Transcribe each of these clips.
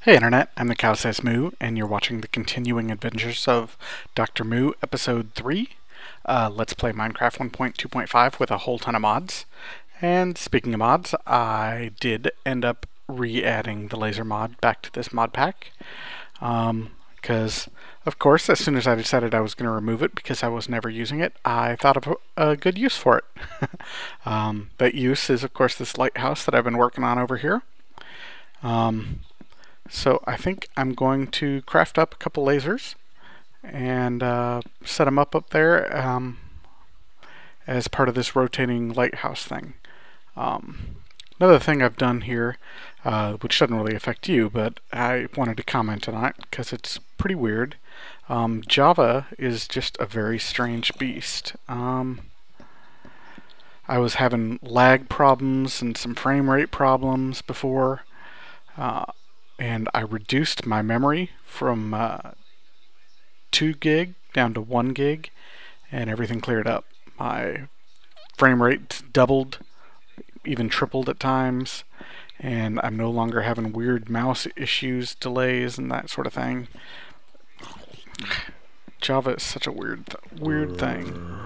Hey Internet, I'm the Cow Says Moo, and you're watching the continuing adventures of Dr. Moo, Episode 3. Let's play Minecraft 1.2.5 with a whole ton of mods. And speaking of mods, I did end up re-adding the laser mod back to this mod pack. Because, of course, as soon as I decided I was going to remove it because I was never using it, I thought of a good use for it. That use is, of course, this lighthouse that I've been working on over here. So I think I'm going to craft up a couple lasers and set them up there as part of this rotating lighthouse thing. Another thing I've done here, which doesn't really affect you, but I wanted to comment on it because it's pretty weird. Java is just a very strange beast. I was having lag problems and some frame rate problems before. And I reduced my memory from 2 gig down to 1 gig, and everything cleared up. My frame rate doubled, even tripled at times, and I'm no longer having weird mouse issues, delays, and that sort of thing. Java is such a weird thing.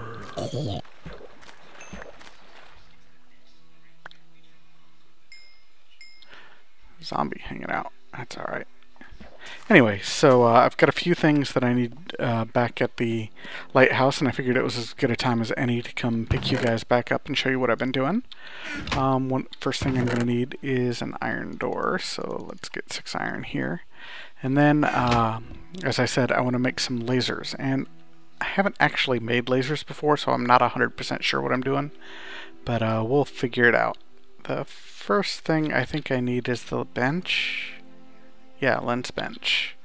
Zombie hanging out. That's alright. Anyway, so I've got a few things that I need back at the lighthouse, and I figured it was as good a time as any to come pick you guys back up and show you what I've been doing. First thing I'm going to need is an iron door, so let's get 6 iron here. And then, as I said, I want to make some lasers, and I haven't actually made lasers before, so I'm not 100% sure what I'm doing, but we'll figure it out. The first thing I think I need is the bench. Yeah, lens bench.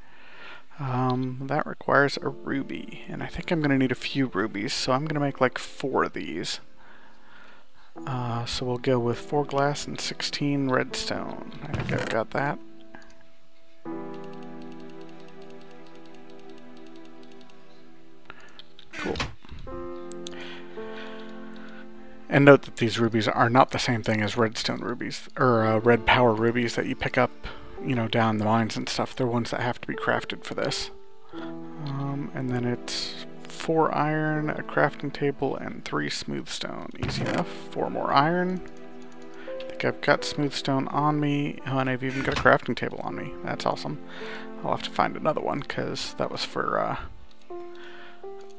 That requires a ruby, and I think I'm going to need a few rubies, so I'm going to make like 4 of these. So we'll go with 4 glass and 16 redstone. I think I've got that. Cool. And note that these rubies are not the same thing as redstone rubies, or red power rubies that you pick up, you know, down the mines and stuff. They're ones that have to be crafted for this. And then it's 4 iron, a crafting table, and 3 smooth stone. Easy enough. 4 more iron. I think I've got smooth stone on me. Oh, and I've even got a crafting table on me. That's awesome. I'll have to find another one, because that was for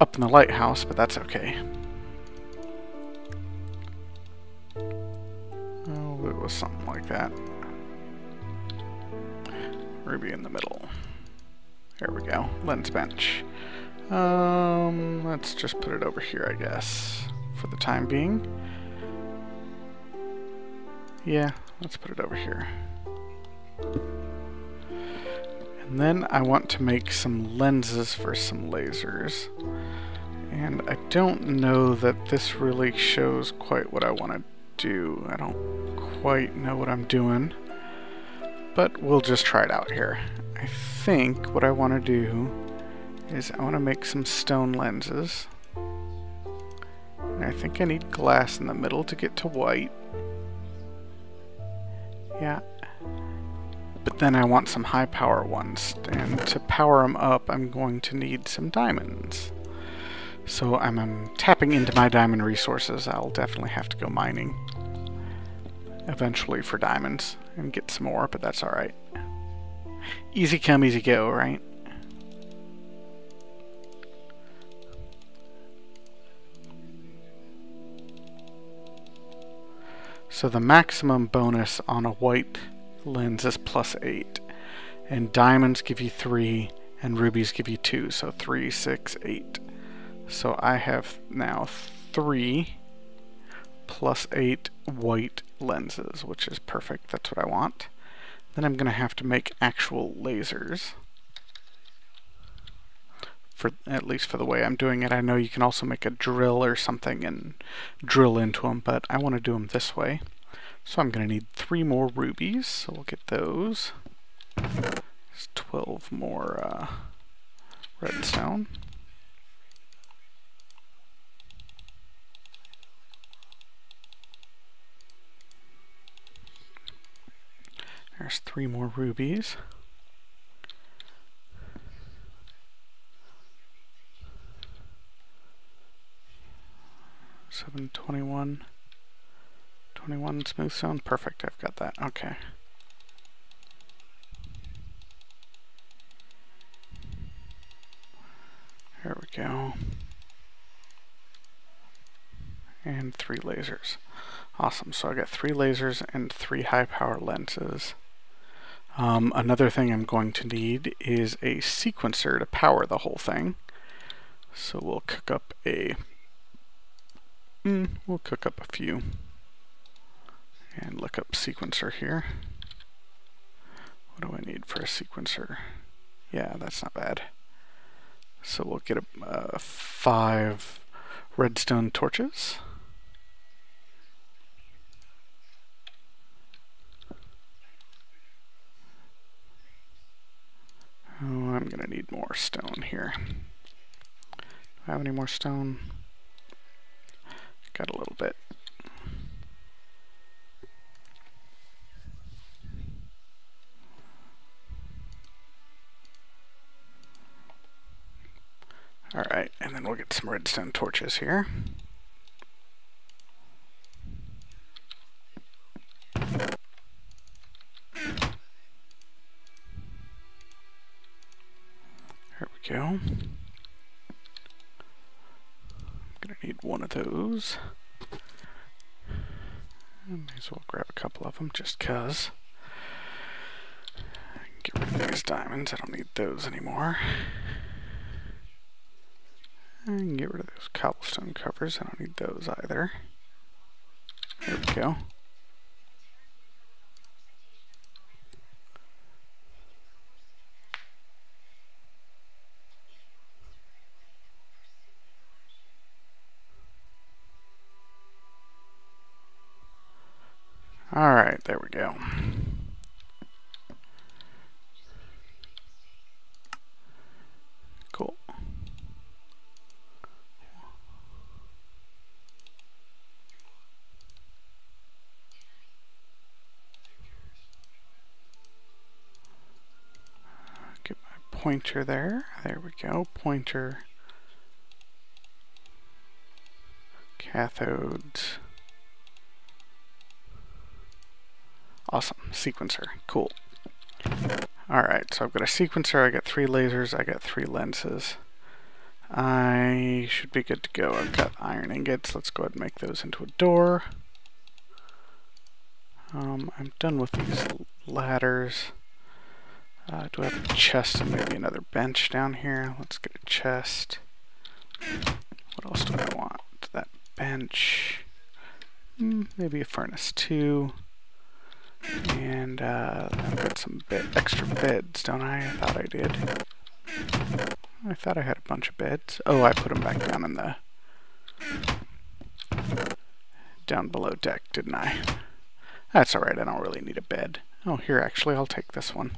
up in the lighthouse, but that's okay. Oh, it was something like that. Ruby in the middle. There we go. Lens bench. Let's just put it over here, I guess, for the time being. Yeah, let's put it over here. And then I want to make some lenses for some lasers. And I don't know that this really shows quite what I want to do. I don't quite know what I'm doing, but we'll just try it out here. I think what I want to do is I want to make some stone lenses, and I think I need glass in the middle to get to white. Yeah, but then I want some high power ones, and to power them up I'm going to need some diamonds. So I'm tapping into my diamond resources. I'll definitely have to go mining eventually for diamonds and get some more, but that's alright. Easy come, easy go, right? So the maximum bonus on a white lens is +8, and diamonds give you 3 and rubies give you 2, so 3, 6, 8. So I have now 3 +8 white lenses, which is perfect. That's what I want. Then I'm going to have to make actual lasers, for at least for the way I'm doing it. I know you can also make a drill or something and drill into them, but I want to do them this way. So I'm going to need 3 more rubies, so we'll get those. There's 12 more redstone. There's 3 more rubies. 721. 21 smooth stone. Perfect, I've got that. Okay. There we go. And 3 lasers. Awesome, so I got 3 lasers and 3 high power lenses. Another thing I'm going to need is a sequencer to power the whole thing. So we'll cook up a few and look up sequencer here. What do I need for a sequencer? Yeah, that's not bad. So we'll get 5 redstone torches. Oh, I'm gonna need more stone here. Do I have any more stone? Got a little bit. Alright, and then we'll get some redstone torches here. There we go. I'm gonna need one of those. I may as well grab a couple of them just cuz. Get rid of these diamonds, I don't need those anymore. And get rid of those cobblestone covers, I don't need those either. There we go. Alright, there we go. Cool. Get my pointer there. There we go. Pointer. Cathodes. Awesome. Sequencer. Cool. Alright, so I've got a sequencer, I got 3 lasers, I got 3 lenses. I should be good to go. I've got iron ingots. Let's go ahead and make those into a door. I'm done with these ladders. Do I have a chest and maybe another bench down here? Let's get a chest. What else do I want? That bench. Maybe a furnace too. And I've got some extra beds, don't I? I thought I did. I thought I had a bunch of beds. Oh, I put them back down in the down below deck, didn't I? That's alright, I don't really need a bed. Oh, here, actually, I'll take this one.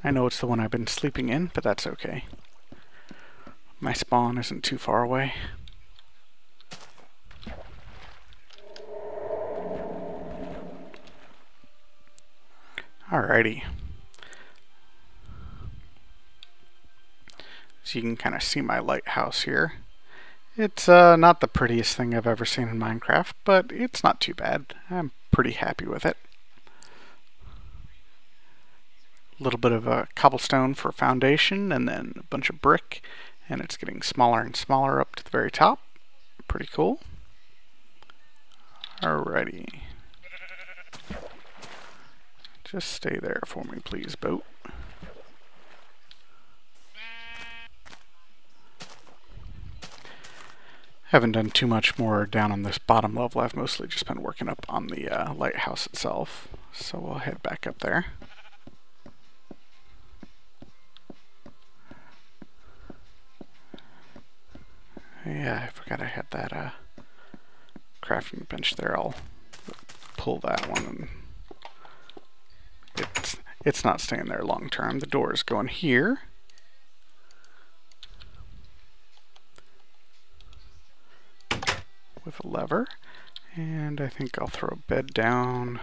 I know it's the one I've been sleeping in, but that's okay. My spawn isn't too far away. Alrighty. So you can kind of see my lighthouse here. It's not the prettiest thing I've ever seen in Minecraft, but it's not too bad. I'm pretty happy with it. A little bit of a cobblestone for foundation, and then a bunch of brick, and it's getting smaller and smaller up to the very top. Pretty cool. Alrighty. Just stay there for me, please, boat. Haven't done too much more down on this bottom level. I've mostly just been working up on the lighthouse itself. So we'll head back up there. Yeah, I forgot I had that crafting bench there. I'll pull that one, and it's not staying there long term. The door is going here. With a lever, and I think I'll throw a bed down.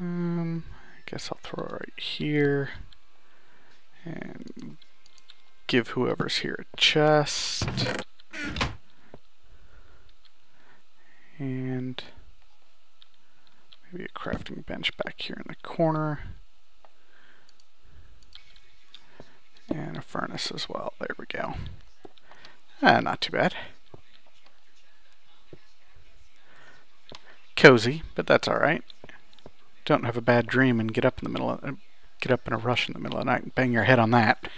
I guess I'll throw it right here and give whoever's here a chest. Maybe a crafting bench back here in the corner. And a furnace as well. There we go. Not too bad. Cozy, but that's alright. Don't have a bad dream and get up in a rush in the middle of the night and bang your head on that.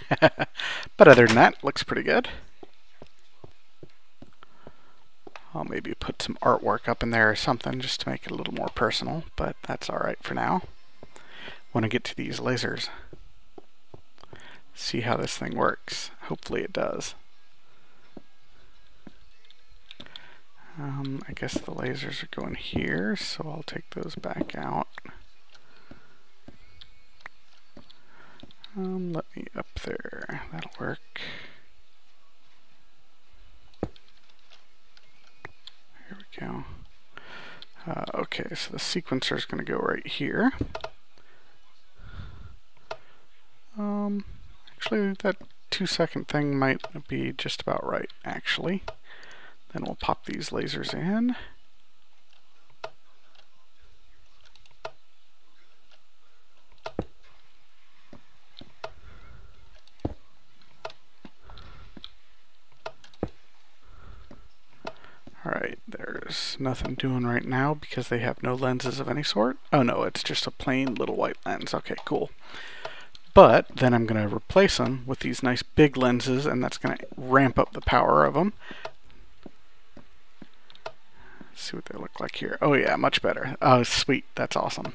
But other than that, looks pretty good. I'll maybe put some artwork up in there or something just to make it a little more personal, but that's alright for now. Want to get to these lasers. See how this thing works. Hopefully it does. I guess the lasers are going here, so I'll take those back out. Let me up there. That'll work. Here we go. Okay, so the sequencer is going to go right here. Actually, that 2-second thing might be just about right, actually. Then we'll pop these lasers in. Alright, there's nothing doing right now because they have no lenses of any sort. Oh no, it's just a plain little white lens. Okay, cool. But then I'm going to replace them with these nice big lenses, and that's going to ramp up the power of them. Let's see what they look like here. Oh yeah, much better. Oh sweet, that's awesome.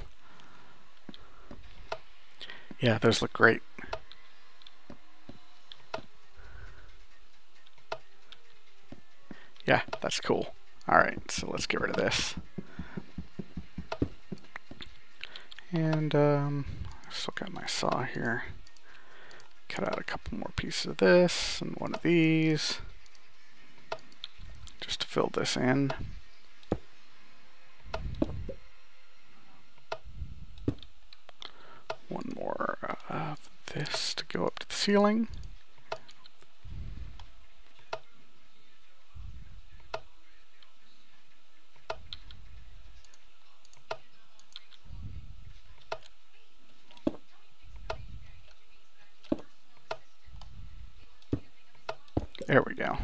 Yeah, those look great. Yeah, that's cool. Alright, so let's get rid of this. And I've still got my saw here. Cut out a couple more pieces of this and one of these. Just to fill this in. One more of this to go up to the ceiling. There we go.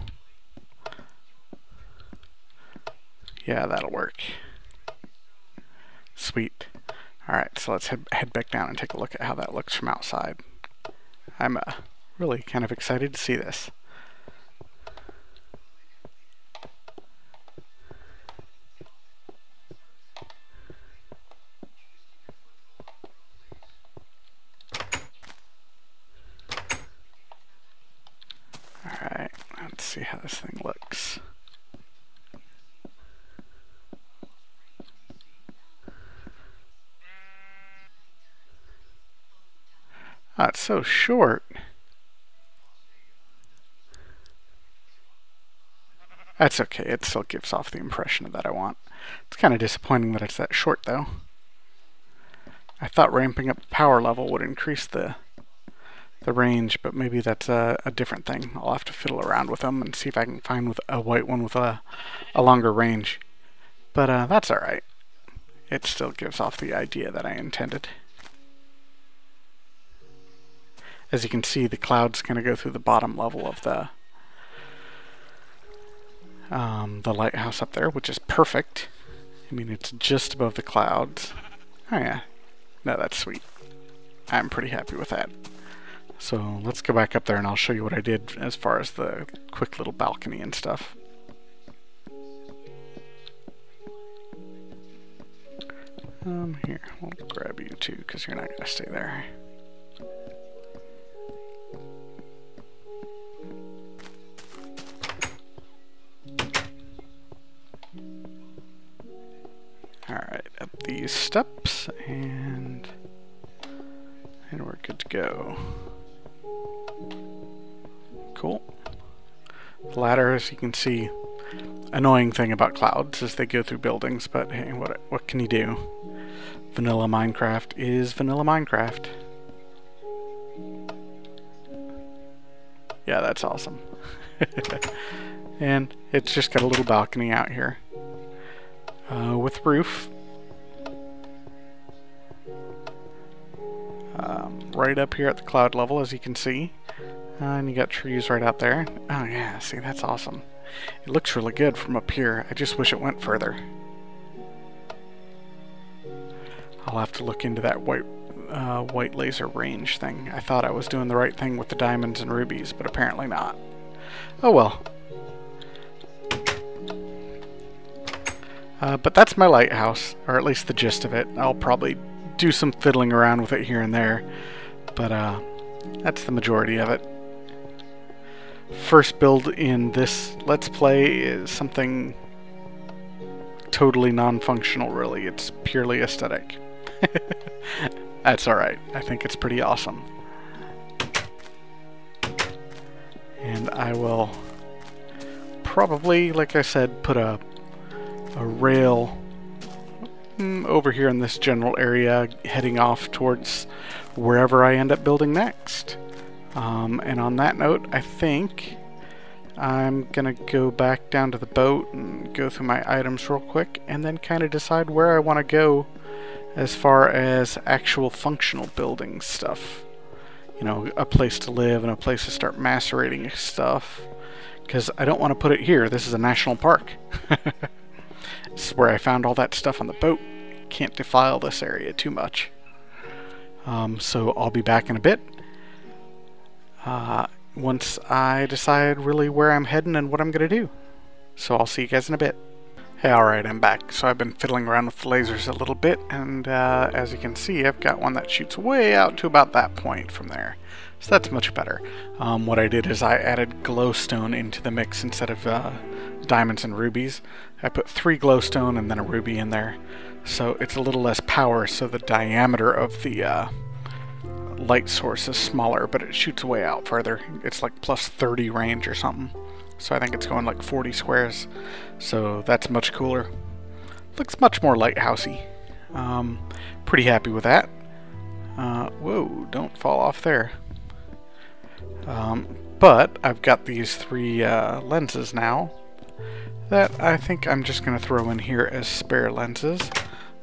Yeah, that'll work. Sweet. Alright, so let's head back down and take a look at how that looks from outside. I'm really kind of excited to see this. Alright, let's see how this thing looks. Oh, it's so short. That's okay, it still gives off the impression that I want. It's kind of disappointing that it's that short though. I thought ramping up the power level would increase the range, but maybe that's a different thing. I'll have to fiddle around with them and see if I can find with a white one with a longer range. But that's alright. It still gives off the idea that I intended. As you can see, the cloud's going to go through the bottom level of the lighthouse up there, which is perfect. I mean, it's just above the clouds. Oh yeah, no, that's sweet. I'm pretty happy with that. So let's go back up there and I'll show you what I did as far as the quick little balcony and stuff. Here, we'll grab you too, because you're not going to stay there. Alright, up these steps, and we're good to go. Cool. The ladder, as you can see, annoying thing about clouds is they go through buildings, but hey, what can you do? Vanilla Minecraft is vanilla Minecraft. Yeah, that's awesome. And it's just got a little balcony out here. With roof. right up here at the cloud level, as you can see. And you got trees right out there. Oh yeah, see, that's awesome. It looks really good from up here. I just wish it went further. I'll have to look into that white laser range thing. I thought I was doing the right thing with the diamonds and rubies, but apparently not. Oh well. But that's my lighthouse, or at least the gist of it. I'll probably do some fiddling around with it here and there, but that's the majority of it. First build in this Let's Play is something totally non-functional, really. It's purely aesthetic. That's alright. I think it's pretty awesome. And I will probably, like I said, put a rail over here in this general area heading off towards wherever I end up building next. And on that note, I think I'm gonna go back down to the boat and go through my items real quick and then kind of decide where I want to go as far as actual functional building stuff. You know, a place to live and a place to start macerating stuff, because I don't want to put it here. This is a national park. This is where I found all that stuff on the boat. Can't defile this area too much. So I'll be back in a bit. Once I decide really where I'm heading and what I'm going to do. So I'll see you guys in a bit. Hey, alright, I'm back. So I've been fiddling around with the lasers a little bit, and as you can see, I've got one that shoots way out to about that point from there. So that's much better. What I did is I added glowstone into the mix instead of diamonds and rubies. I put 3 glowstone and then a ruby in there. So it's a little less power, so the diameter of the light source is smaller, but it shoots way out further. It's like plus 30 range or something. So I think it's going like 40 squares. So that's much cooler. Looks much more lighthousey. Pretty happy with that. Whoa, don't fall off there. But I've got these 3 lenses now that I think I'm just going to throw in here as spare lenses.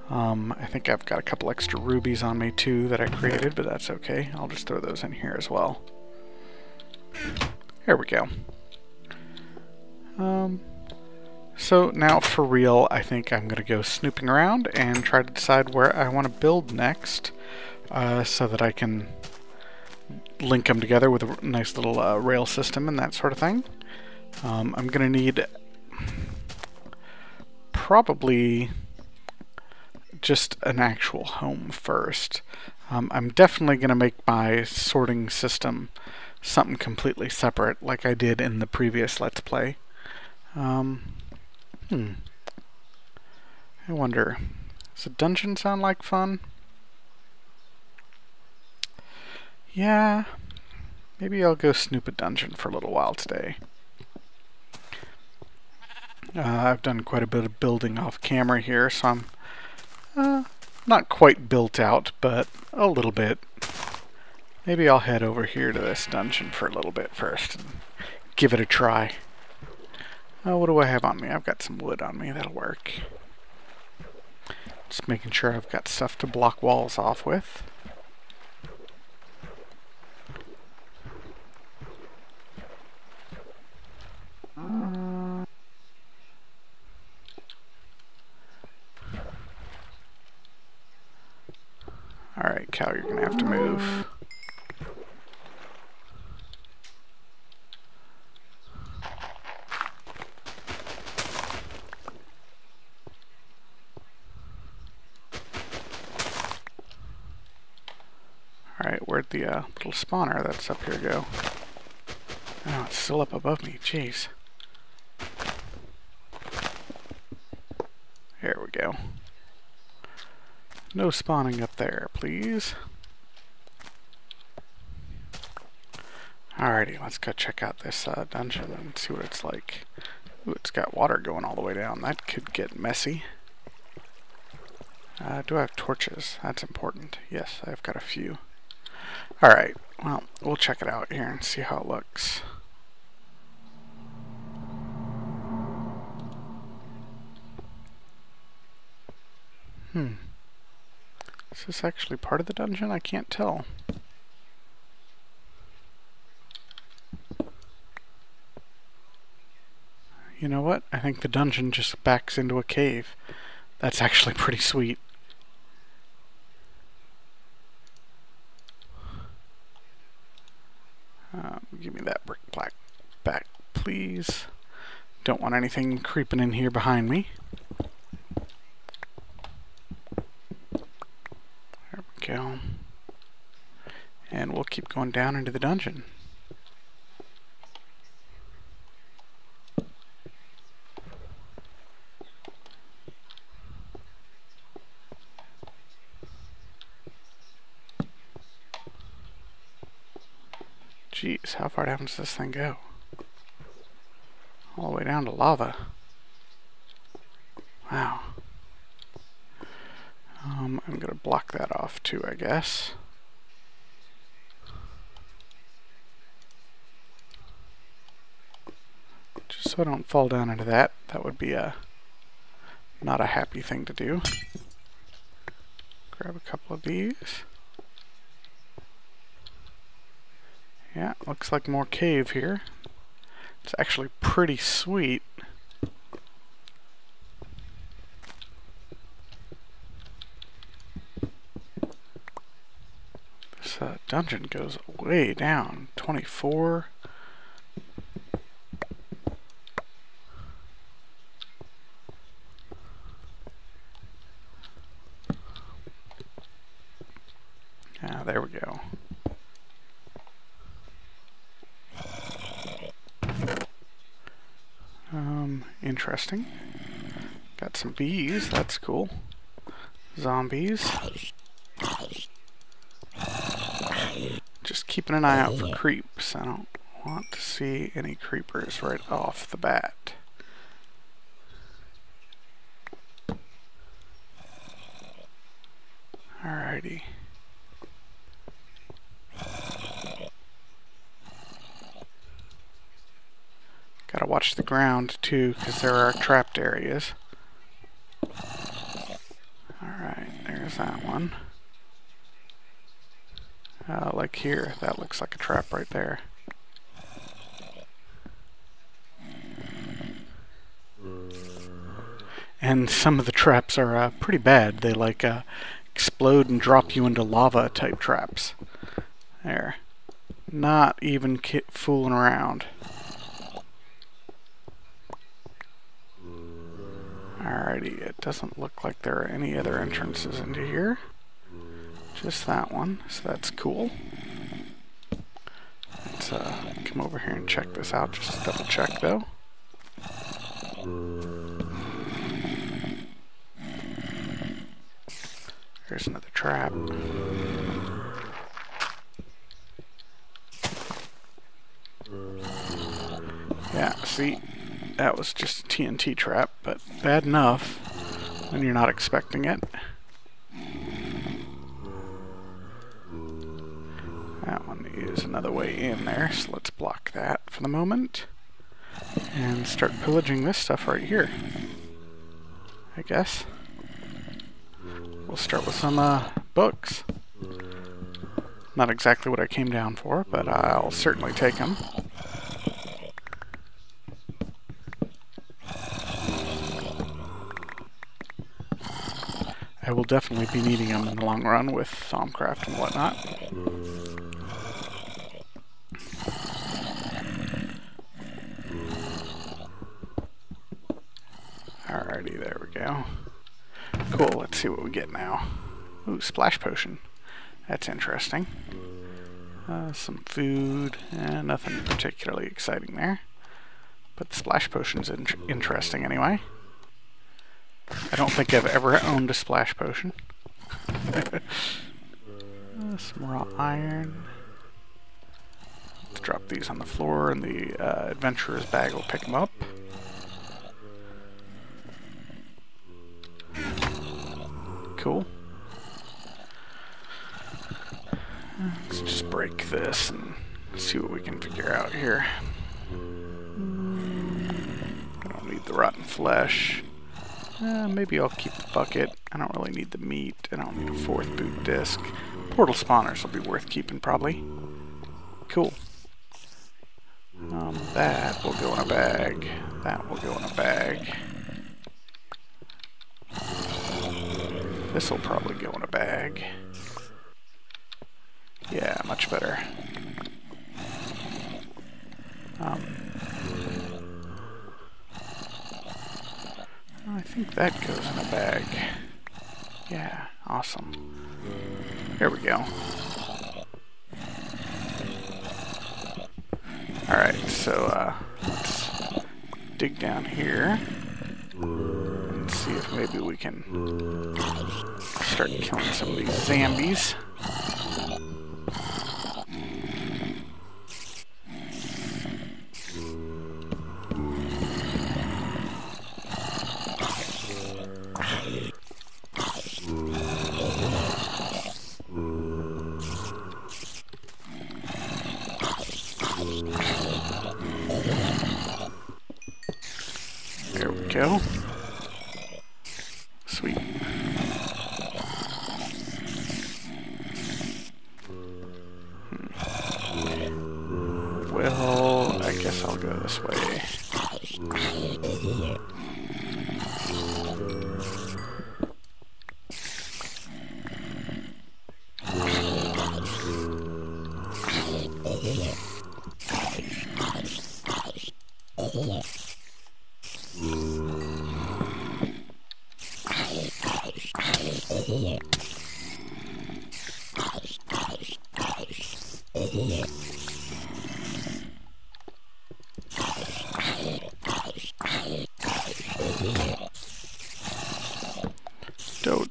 I think I've got a couple extra rubies on me too that I created, but that's okay. I'll just throw those in here as well. Here we go. So now for real, I think I'm going to go snooping around and try to decide where I want to build next, so that I can link them together with a nice little rail system and that sort of thing. I'm going to need probably just an actual home first. I'm definitely going to make my sorting system something completely separate, like I did in the previous Let's Play. I wonder, does a dungeon sound like fun? Yeah, maybe I'll go snoop a dungeon for a little while today. I've done quite a bit of building off camera here, so I'm not quite built out, but a little bit. Maybe I'll head over here to this dungeon for a little bit first and give it a try. What do I have on me? I've got some wood on me, that'll work. Just making sure I've got stuff to block walls off with. Alright, Cal, you're gonna have to move. Alright, where'd the little spawner that's up here go? Oh, it's still up above me, jeez. There we go. No spawning up there, please. Alrighty, let's go check out this dungeon and see what it's like. Ooh, it's got water going all the way down. That could get messy. Do I have torches? That's important. Yes, I've got a few. Alright, well, we'll check it out here and see how it looks. Is this actually part of the dungeon? I can't tell. You know what? I think the dungeon just backs into a cave. That's actually pretty sweet. Give me that brick plaque back, please. Don't want anything creeping in here behind me. There we go. And we'll keep going down into the dungeon. Jeez, how far down does this thing go? All the way down to lava. Wow. I'm gonna block that off too, I guess. Just so I don't fall down into that. That would be not a happy thing to do. Grab a couple of these. Yeah, looks like more cave here. It's actually pretty sweet. This dungeon goes way down. 24. Ah, there we go. Interesting. Got some bees, that's cool. Zombies. Just keeping an eye out for creeps. I don't want to see any creepers right off the bat. Alrighty. Gotta watch the ground too, because there are trapped areas. Alright, there's that one. Like here, that looks like a trap right there. And some of the traps are pretty bad. They like explode and drop you into lava type traps. There. Not even fooling around. Alrighty, it doesn't look like there are any other entrances into here. Just that one, so that's cool. Let's come over here and check this out, just to double check though. Here's another trap. Yeah, see? That was just a TNT trap, but bad enough when you're not expecting it. That one is another way in there, so let's block that for the moment. And start pillaging this stuff right here, I guess. We'll start with some books. Not exactly what I came down for, but I'll certainly take them. I will definitely be needing them in the long run with Thaumcraft and whatnot. Alrighty, there we go. Cool, let's see what we get now. Ooh, splash potion. That's interesting. Some food, nothing particularly exciting there. But the splash potion's interesting anyway. I don't think I've ever owned a splash potion. Some raw iron. Let's drop these on the floor and the adventurer's bag will pick them up. Cool. Let's just break this and see what we can figure out here. I don't need the rotten flesh. Maybe I'll keep the bucket. I don't really need the meat. I don't need a 4th boot disc. Portal spawners will be worth keeping, probably. Cool. That will go in a bag. That will go in a bag. This will probably go in a bag. Yeah, much better. I think that goes in a bag. Yeah, awesome. There we go. Alright, so let's dig down here and see if maybe we can start killing some of these zombies. There we go. Sweet. Well, I guess I'll go this way.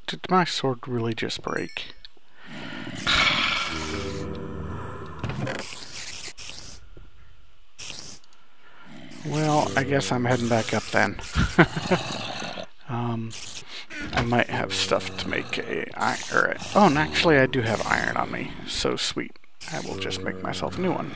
Did my sword really just break? Well, I guess I'm heading back up then. I might have stuff to make oh, and actually I do have iron on me, so sweet. I will just make myself a new one.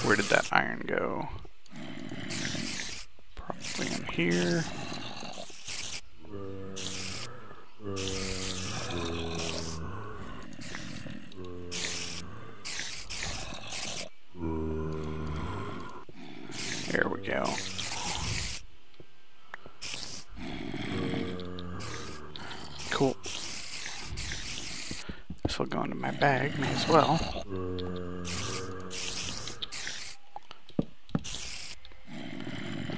Where did that iron go? Probably in here. There we go. Cool. This will go into my bag, may as well.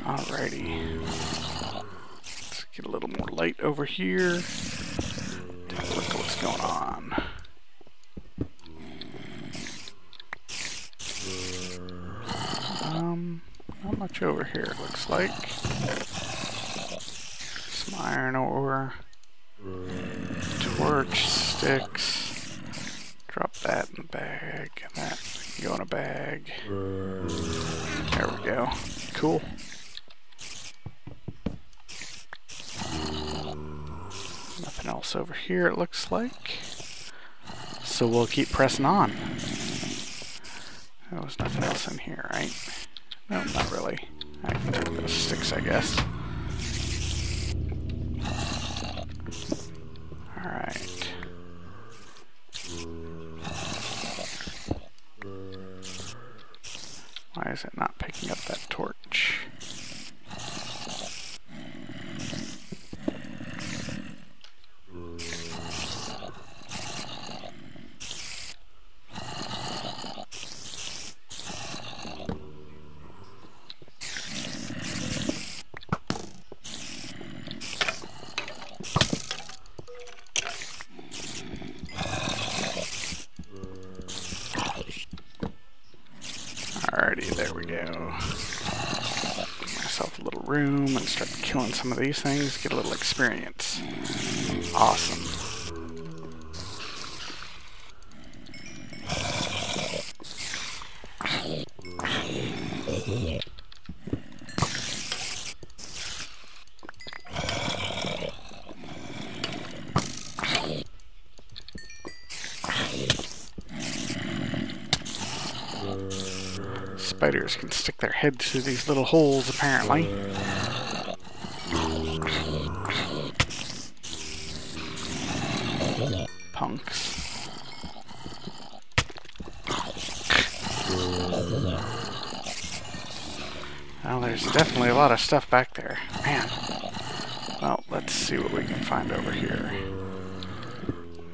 Alrighty. Let's get a little more light over here. Take a look at what's going on. Not much over here, it looks like. Some iron ore. Torch, sticks. Drop that in the bag. That can go in a bag. There we go. Cool. Nothing else over here, it looks like. So we'll keep pressing on. There was nothing else in here, right? No, not really. I can take those sticks, I guess. Alright. Why is it not picking up that torch? Alrighty, there we go. Give myself a little room and start killing some of these things, get a little experience. Awesome. Spiders can stick their heads through these little holes, apparently. Punks. Well, there's definitely a lot of stuff back there. Man. Well, let's see what we can find over here.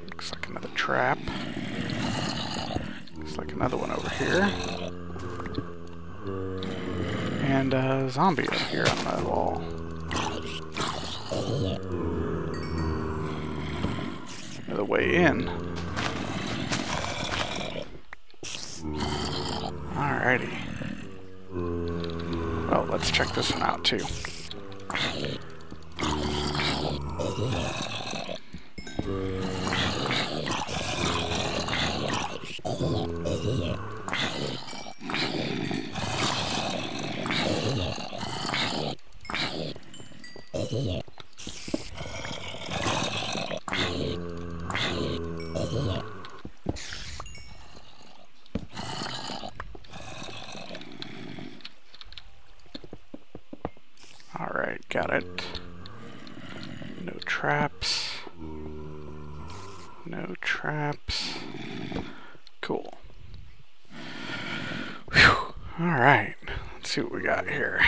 Looks like another trap. Looks like another one over here. And a zombie up here on the wall. Another way in. Alrighty. Well, let's check this one out too. Alright, got it. No traps. No traps. Cool. Alright, let's see what we got here.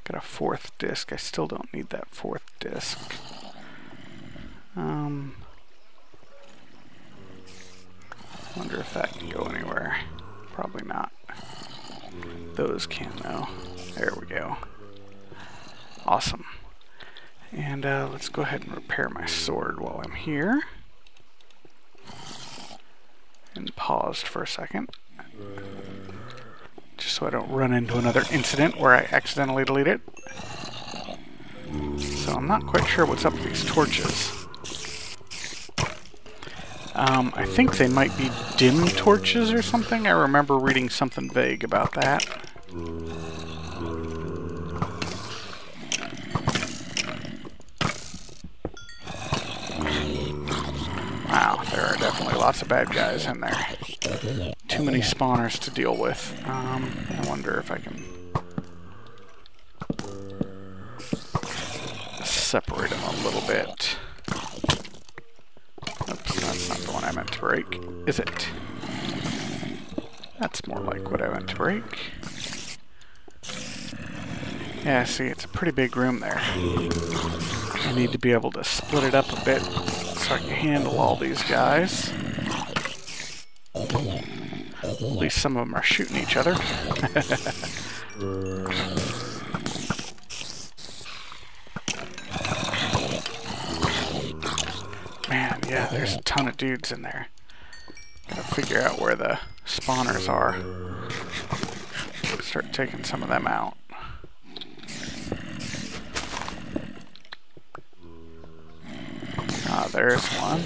Got a fourth disc. I still don't need that fourth disc. Wonder if that can go anywhere. Probably not. Those can though. There we go. Awesome. And let's go ahead and repair my sword while I'm here. And paused for a second. Just so I don't run into another incident where I accidentally delete it. So I'm not quite sure what's up with these torches. I think they might be dim torches or something. I remember reading something vague about that. Wow, there are definitely lots of bad guys in there. Too many spawners to deal with. I wonder if I can separate them a little bit. Oops, that's not the one I meant to break, is it? That's more like what I meant to break. Yeah, see, it's a pretty big room there. I need to be able to split it up a bit so I can handle all these guys. At least some of them are shooting each other. Man, yeah, there's a ton of dudes in there. Gotta figure out where the spawners are. Start taking some of them out. Ah, there's one.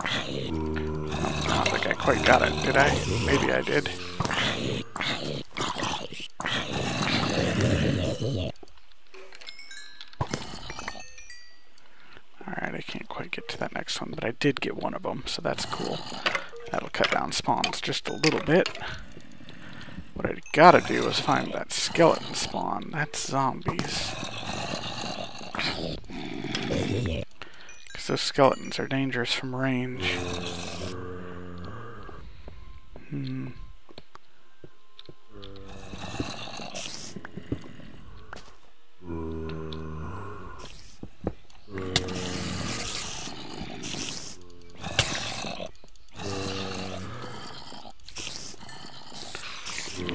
I don't think I quite got it, did I? Maybe I did. Alright, I can't quite get to that next one, but I did get one of them, so that's cool. That'll cut down spawns just a little bit. What I gotta do is find that skeleton spawn. That's zombies. Because those skeletons are dangerous from range.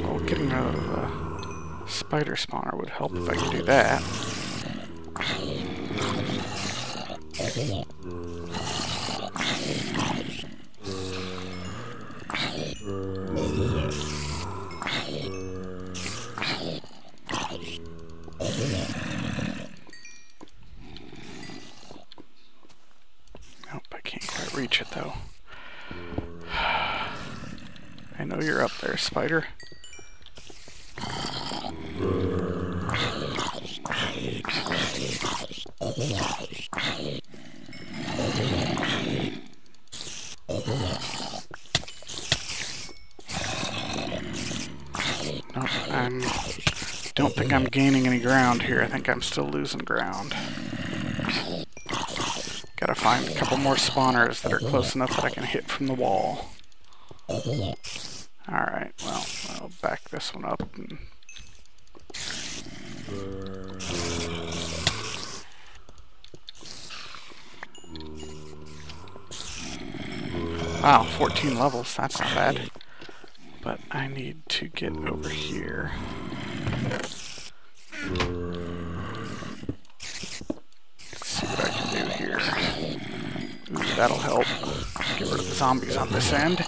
Well, getting rid of the spider spawner would help if I could do that. Nope, I can't quite reach it though. I know you're up there, spider. Nope, don't think I'm gaining any ground here. I think I'm still losing ground. Gotta find a couple more spawners that are close enough that I can hit from the wall. Alright, well, I'll back this one up. Wow, 14 levels, that's not bad. But I need to get over here. See what I can do here. Ooh, that'll help. Get rid of the zombies on this end.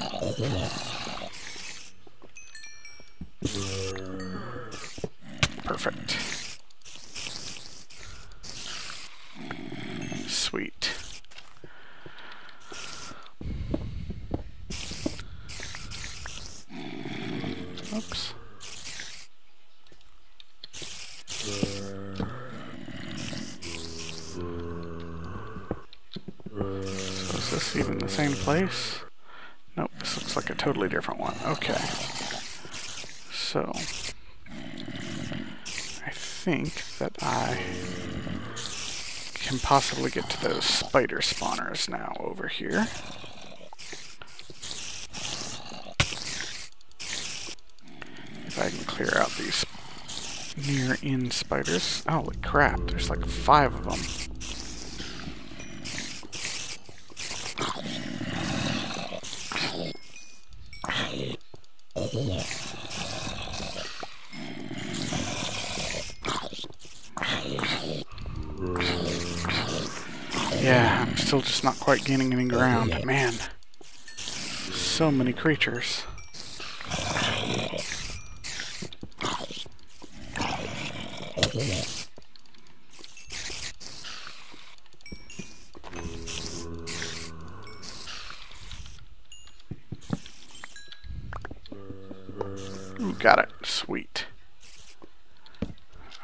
Perfect. Sweet. Oops. So is this even the same place? Nope, this looks like a totally different one. Okay. So, I think that I can possibly get to those spider spawners now over here. If I can clear out these near-in spiders. Holy crap, there's like 5 of them. Yeah, I'm still just not quite gaining any ground. Man, so many creatures. Ooh, got it. Sweet.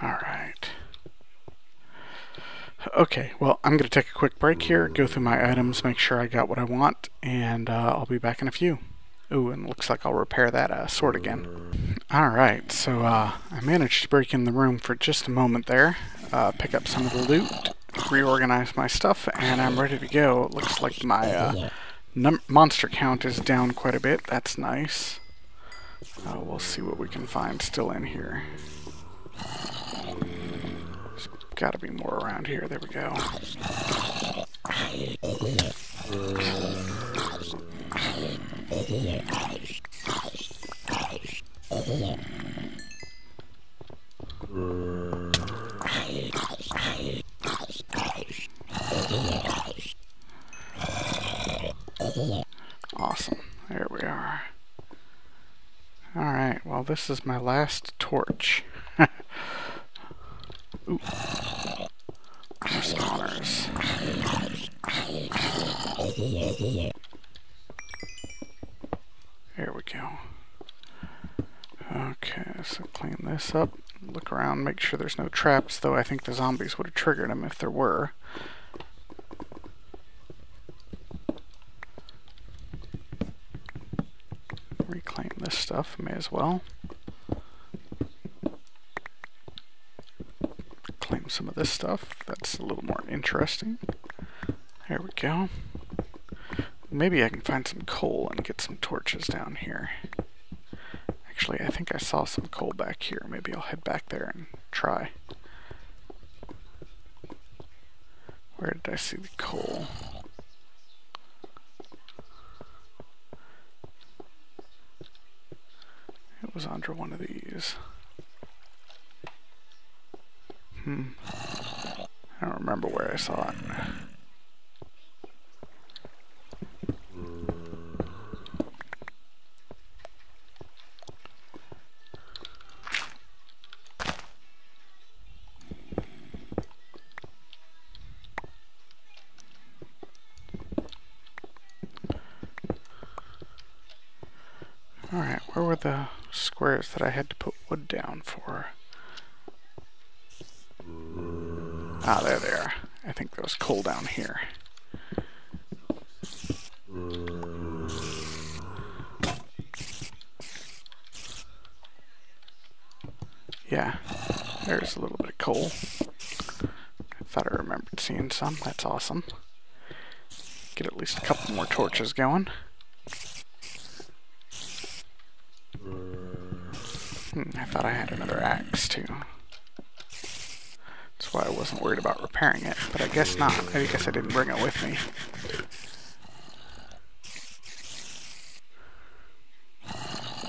Alright. Okay, well, I'm going to take a quick break here, go through my items, make sure I got what I want, and I'll be back in a few. Ooh, and looks like I'll repair that sword again. Alright, so I managed to break in the room for just a moment there, pick up some of the loot, reorganize my stuff, and I'm ready to go. It looks like my monster count is down quite a bit. That's nice. We'll see what we can find still in here. There's gotta be more around here. There we go. Awesome. There we are. Alright, well, this is my last torch. Ooh. More spawners. There we go. Okay, so clean this up. Look around, make sure there's no traps, though I think the zombies would have triggered them if there were. Reclaim this stuff, may as well. Claim some of this stuff, that's a little more interesting. There we go. Maybe I can find some coal and get some torches down here. Actually, I think I saw some coal back here. Maybe I'll head back there and try. Where did I see the coal? It was under one of these. I don't remember where I saw it. Alright, where were the squares that I had to put wood down for? Ah, there they are. I think there was coal down here. Yeah, there's a little bit of coal. I thought I remembered seeing some. That's awesome. Get at least a couple more torches going. I thought I had another axe too. That's why I wasn't worried about repairing it, but I guess not. I guess I didn't bring it with me.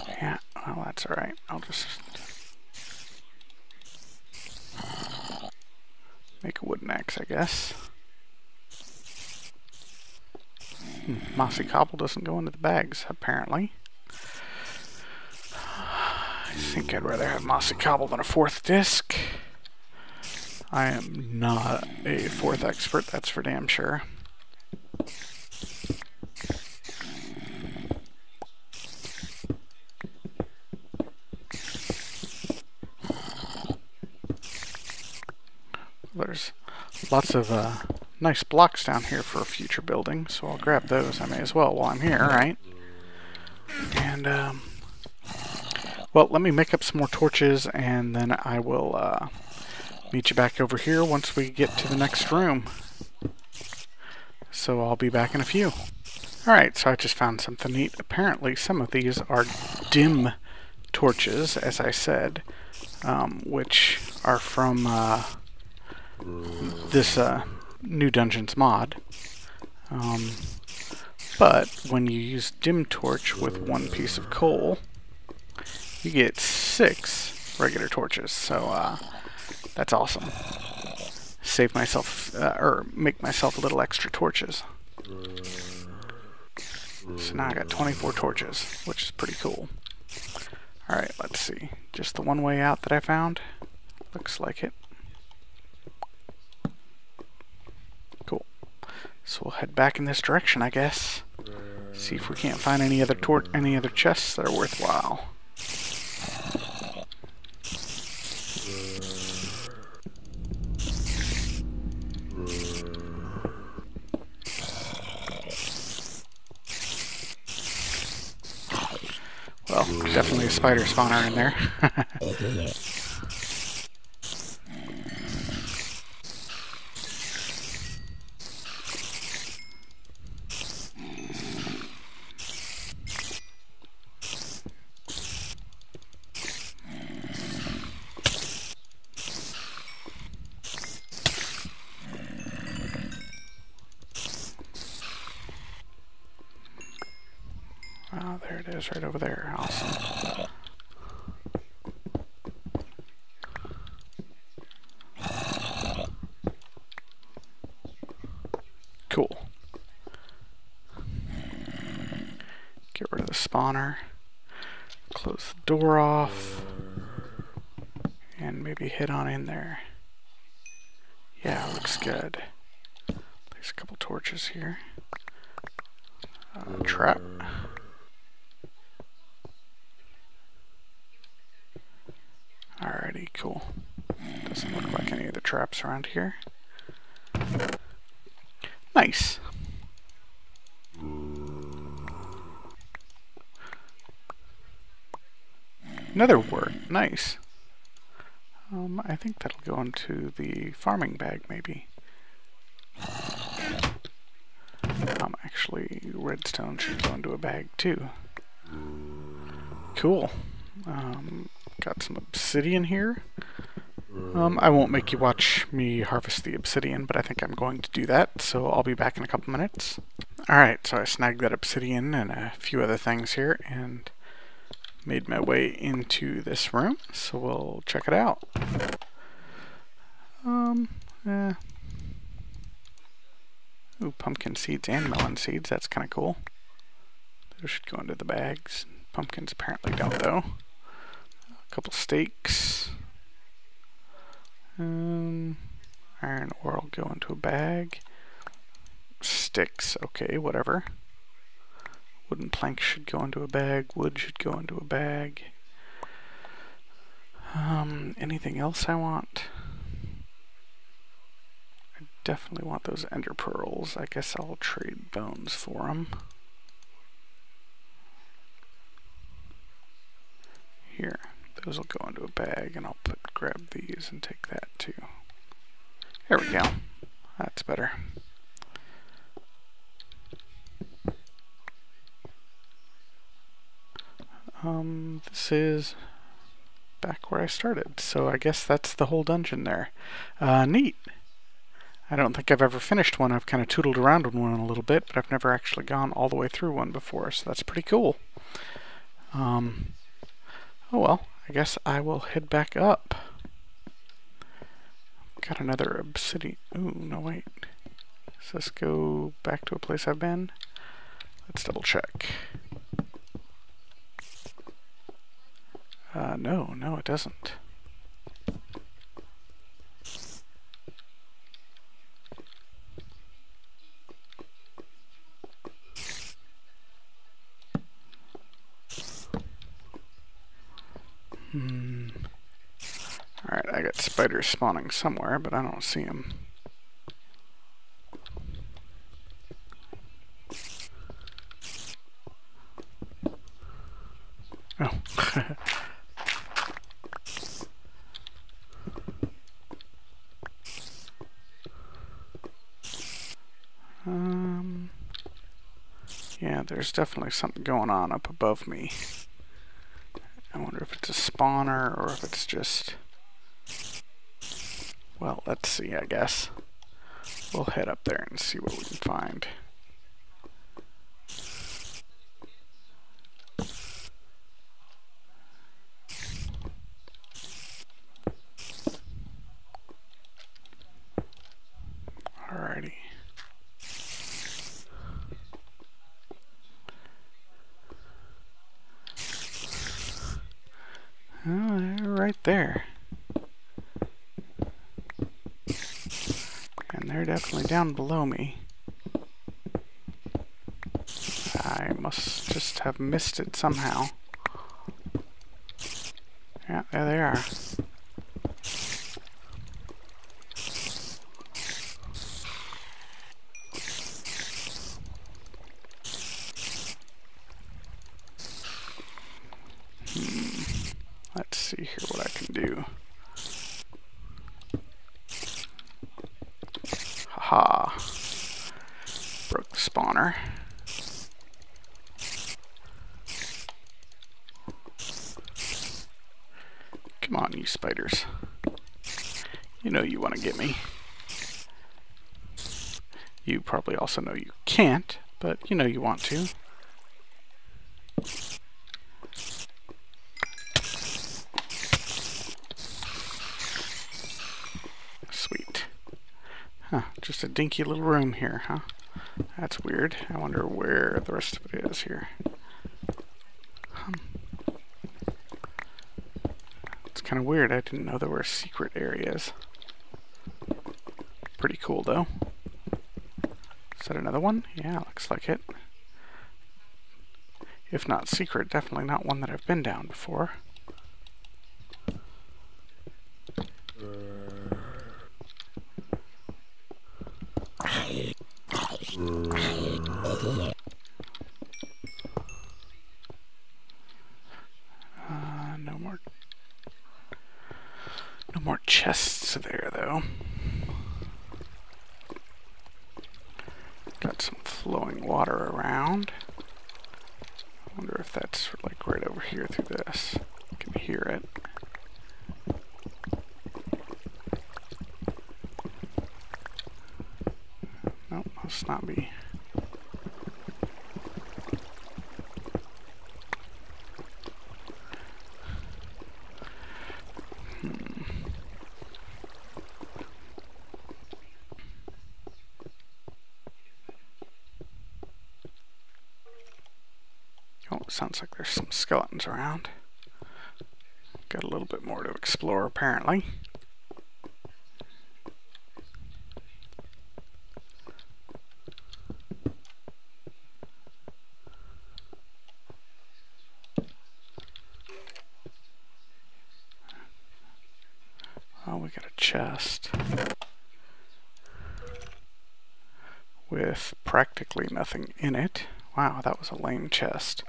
Yeah, well, that's alright. I'll just make a wooden axe, I guess. Mossy cobble doesn't go into the bags, apparently. I think I'd rather have mossy cobble than a fourth disc. I am not a fourth expert, that's for damn sure. There's lots of nice blocks down here for a future building, so I'll grab those. I may as well while I'm here, right? And, well, let me make up some more torches, and then I will meet you back over here once we get to the next room. So I'll be back in a few. Alright, so I just found something neat. Apparently some of these are dim torches, as I said, which are from this New Dungeons mod. But when you use dim torch with one piece of coal, you get 6 regular torches, so that's awesome. Save myself, or make myself a little extra torches. So now I got 24 torches, which is pretty cool. Alright, let's see. Just the one way out that I found? Looks like it. Cool. So we'll head back in this direction, I guess. See if we can't find any other chests that are worthwhile. Well, definitely a spider spawner in there. Oh, there it is, right over there. Awesome. Cool. Get rid of the spawner. Close the door off. And maybe head on in there. Yeah, looks good. There's a couple torches here. Trap. Alrighty, cool. Doesn't look like any of the traps around here. Nice. Another word. Nice. I think that'll go into the farming bag, maybe. Actually, redstone should go into a bag, too. Cool. Got some obsidian here. I won't make you watch me harvest the obsidian, but I think I'm going to do that, so I'll be back in a couple minutes. Alright, so I snagged that obsidian and a few other things here, and made my way into this room, so we'll check it out. Ooh, pumpkin seeds and melon seeds, that's kind of cool. Those should go into the bags. Pumpkins apparently don't, though. A couple steaks. Iron ore will go into a bag. Sticks, okay, whatever. Wooden planks should go into a bag. Wood should go into a bag. Anything else I want? I definitely want those ender pearls. I guess I'll trade bones for them. Here, those will go into a bag, and I'll grab these and take that too. There we go. That's better. This is back where I started, so I guess that's the whole dungeon there. Neat. I don't think I've ever finished one. I've kind of tootled around on one a little bit, but I've never actually gone all the way through one before, so that's pretty cool. Oh well, I guess I will head back up. Got another obsidian. Ooh, no wait. Does this go back to a place I've been? Let's double check. No, it doesn't. Alright, I got spiders spawning somewhere, but I don't see them. Oh. Yeah, there's definitely something going on up above me. I wonder if it's a spawner or if it's just... Well, let's see, I guess. We'll head up there and see what we can find. Alrighty. Oh, they're right there. And they're definitely down below me. I must just have missed it somehow. Yeah, there they are. Let's see here what I can do. Haha. Broke the spawner. Come on, you spiders. You know you want to get me. You probably also know you can't, but you know you want to. Sweet. Huh, just a dinky little room here, huh? That's weird. I wonder where the rest of it is here. It's kind of weird. I didn't know there were secret areas. Pretty cool, though. Is that another one? Yeah, looks like it. If not secret, definitely not one that I've been down before. No more chests there, though. Got some flowing water around. I wonder if that's like right over here through this. I can hear it. Nope, must not be. Oh, it sounds like there's some skeletons around. Got a little bit more to explore, apparently. we got a chest with practically nothing in it. Wow, that was a lame chest.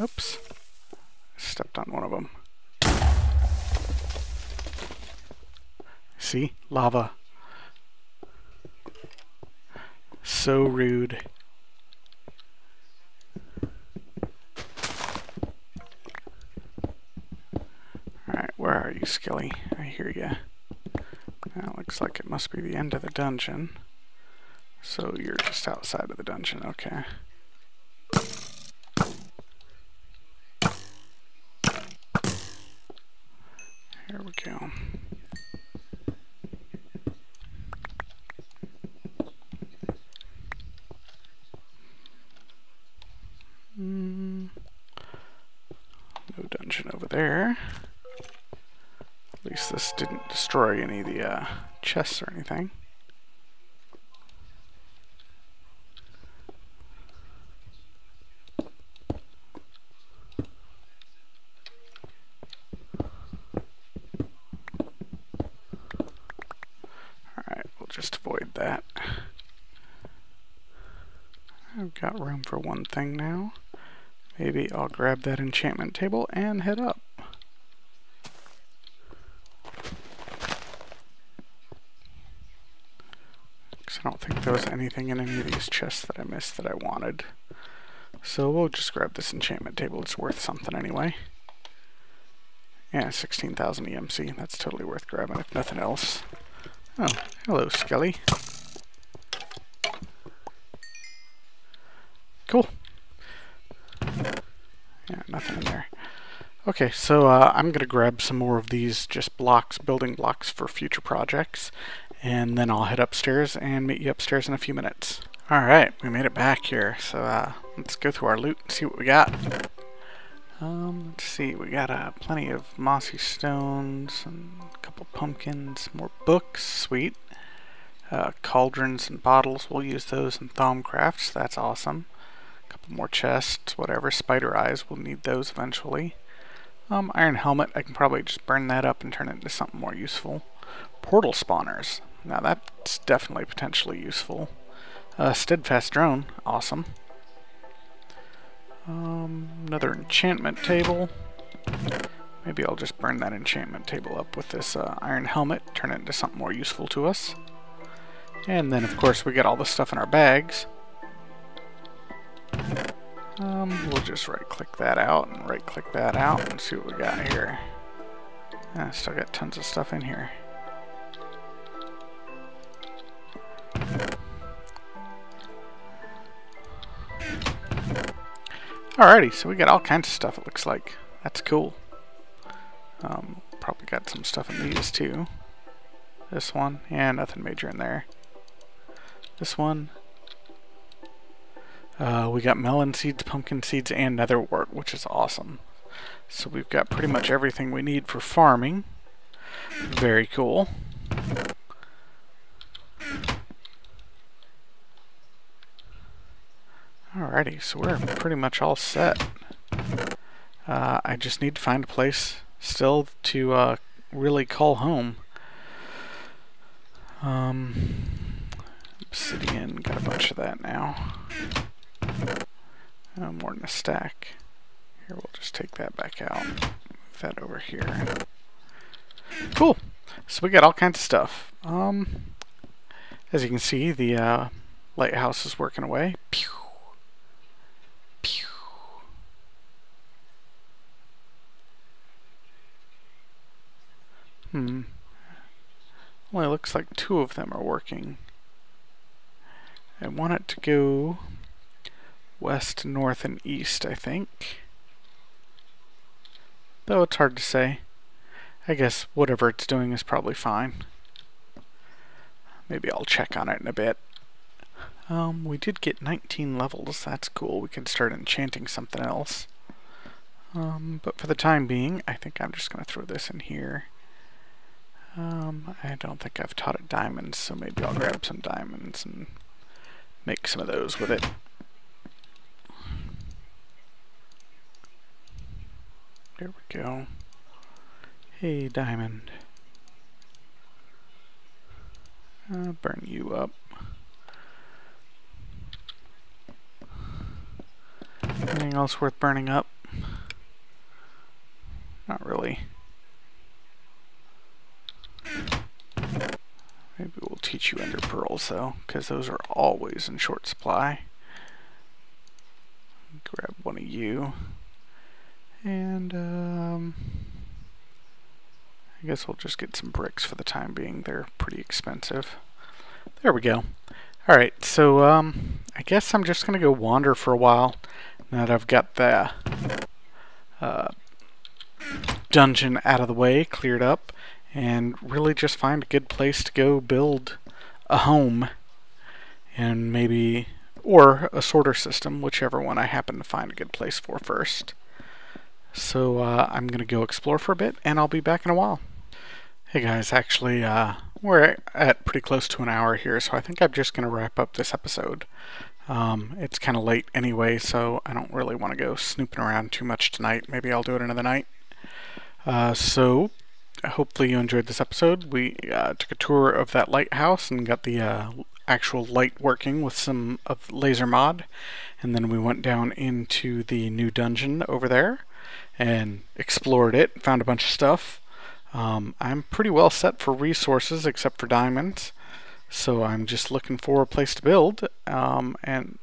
Oops. Stepped on one of them. See? Lava. So rude. Alright, where are you, Skelly? I hear ya. That looks like it must be the end of the dungeon. So you're just outside of the dungeon, okay. Here we go. No dungeon over there. At least this didn't destroy any of the chests or anything. Alright, we'll just avoid that. I've got room for one thing now. Maybe I'll grab that enchantment table and head up. Because I don't think there was anything in any of these chests that I missed that I wanted. So we'll just grab this enchantment table. It's worth something anyway. Yeah, 16,000 EMC. That's totally worth grabbing if nothing else. Oh, hello, Skelly. Cool. Yeah, nothing in there. Okay, so I'm going to grab some more of these just blocks, building blocks for future projects, and then I'll head upstairs and meet you upstairs in a few minutes. Alright, we made it back here, so let's go through our loot and see what we got. Let's see, we got plenty of mossy stones, and a couple pumpkins, more books, sweet. Cauldrons and bottles, we'll use those in Thaumcrafts, that's awesome. Couple more chests, whatever. Spider eyes, we'll need those eventually. Iron helmet, I can probably just burn that up and turn it into something more useful. Portal spawners, now that's definitely potentially useful. Steadfast drone, awesome. Another enchantment table. Maybe I'll just burn that enchantment table up with this iron helmet, turn it into something more useful to us. And then of course we get all the stuff in our bags. We'll just right-click that out and right-click that out and see what we got here. Yeah, still got tons of stuff in here. Alrighty, so we got all kinds of stuff, it looks like. That's cool. Probably got some stuff in these too. This one, yeah, nothing major in there. This one. We got melon seeds, pumpkin seeds, and netherwort, which is awesome. So we've got pretty much everything we need for farming. Very cool. Alrighty, so we're pretty much all set. I just need to find a place still to really call home. Obsidian, got a bunch of that now. More than a stack. Here, we'll just take that back out. Move that over here. Cool. So we got all kinds of stuff. As you can see, the lighthouse is working away. Pew. Pew. Only looks like 2 of them are working. I want it to go west, north, and east, I think. Though it's hard to say. I guess whatever it's doing is probably fine. Maybe I'll check on it in a bit. We did get 19 levels. That's cool. We can start enchanting something else. But for the time being, I think I'm just going to throw this in here. I don't think I've taught it diamonds, so maybe I'll grab some diamonds and make some of those with it. There we go. Hey, diamond. I'll burn you up. Anything else worth burning up? Not really. Maybe we'll teach you ender pearls though, because those are always in short supply. Grab one of you. And I guess we'll just get some bricks for the time being. They're pretty expensive. There we go. Alright, so I guess I'm just going to go wander for a while now that I've got the dungeon out of the way, cleared up, and really just find a good place to go build a home, and maybe, or a sorter system, whichever one I happen to find a good place for first. So I'm going to go explore for a bit, and I'll be back in a while. Hey guys, actually we're at pretty close to an hour here, so I think I'm just going to wrap up this episode. It's kind of late anyway, so I don't really want to go snooping around too much tonight. Maybe I'll do it another night. So hopefully you enjoyed this episode. We took a tour of that lighthouse and got the actual light working with some of laser mod, and then we went down into the new dungeon over there and explored it, found a bunch of stuff. I'm pretty well set for resources except for diamonds, so I'm just looking for a place to build, and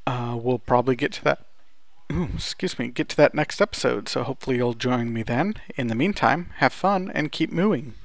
we'll probably get to that get to that next episode, so hopefully you'll join me then. In the meantime, have fun and keep mooing.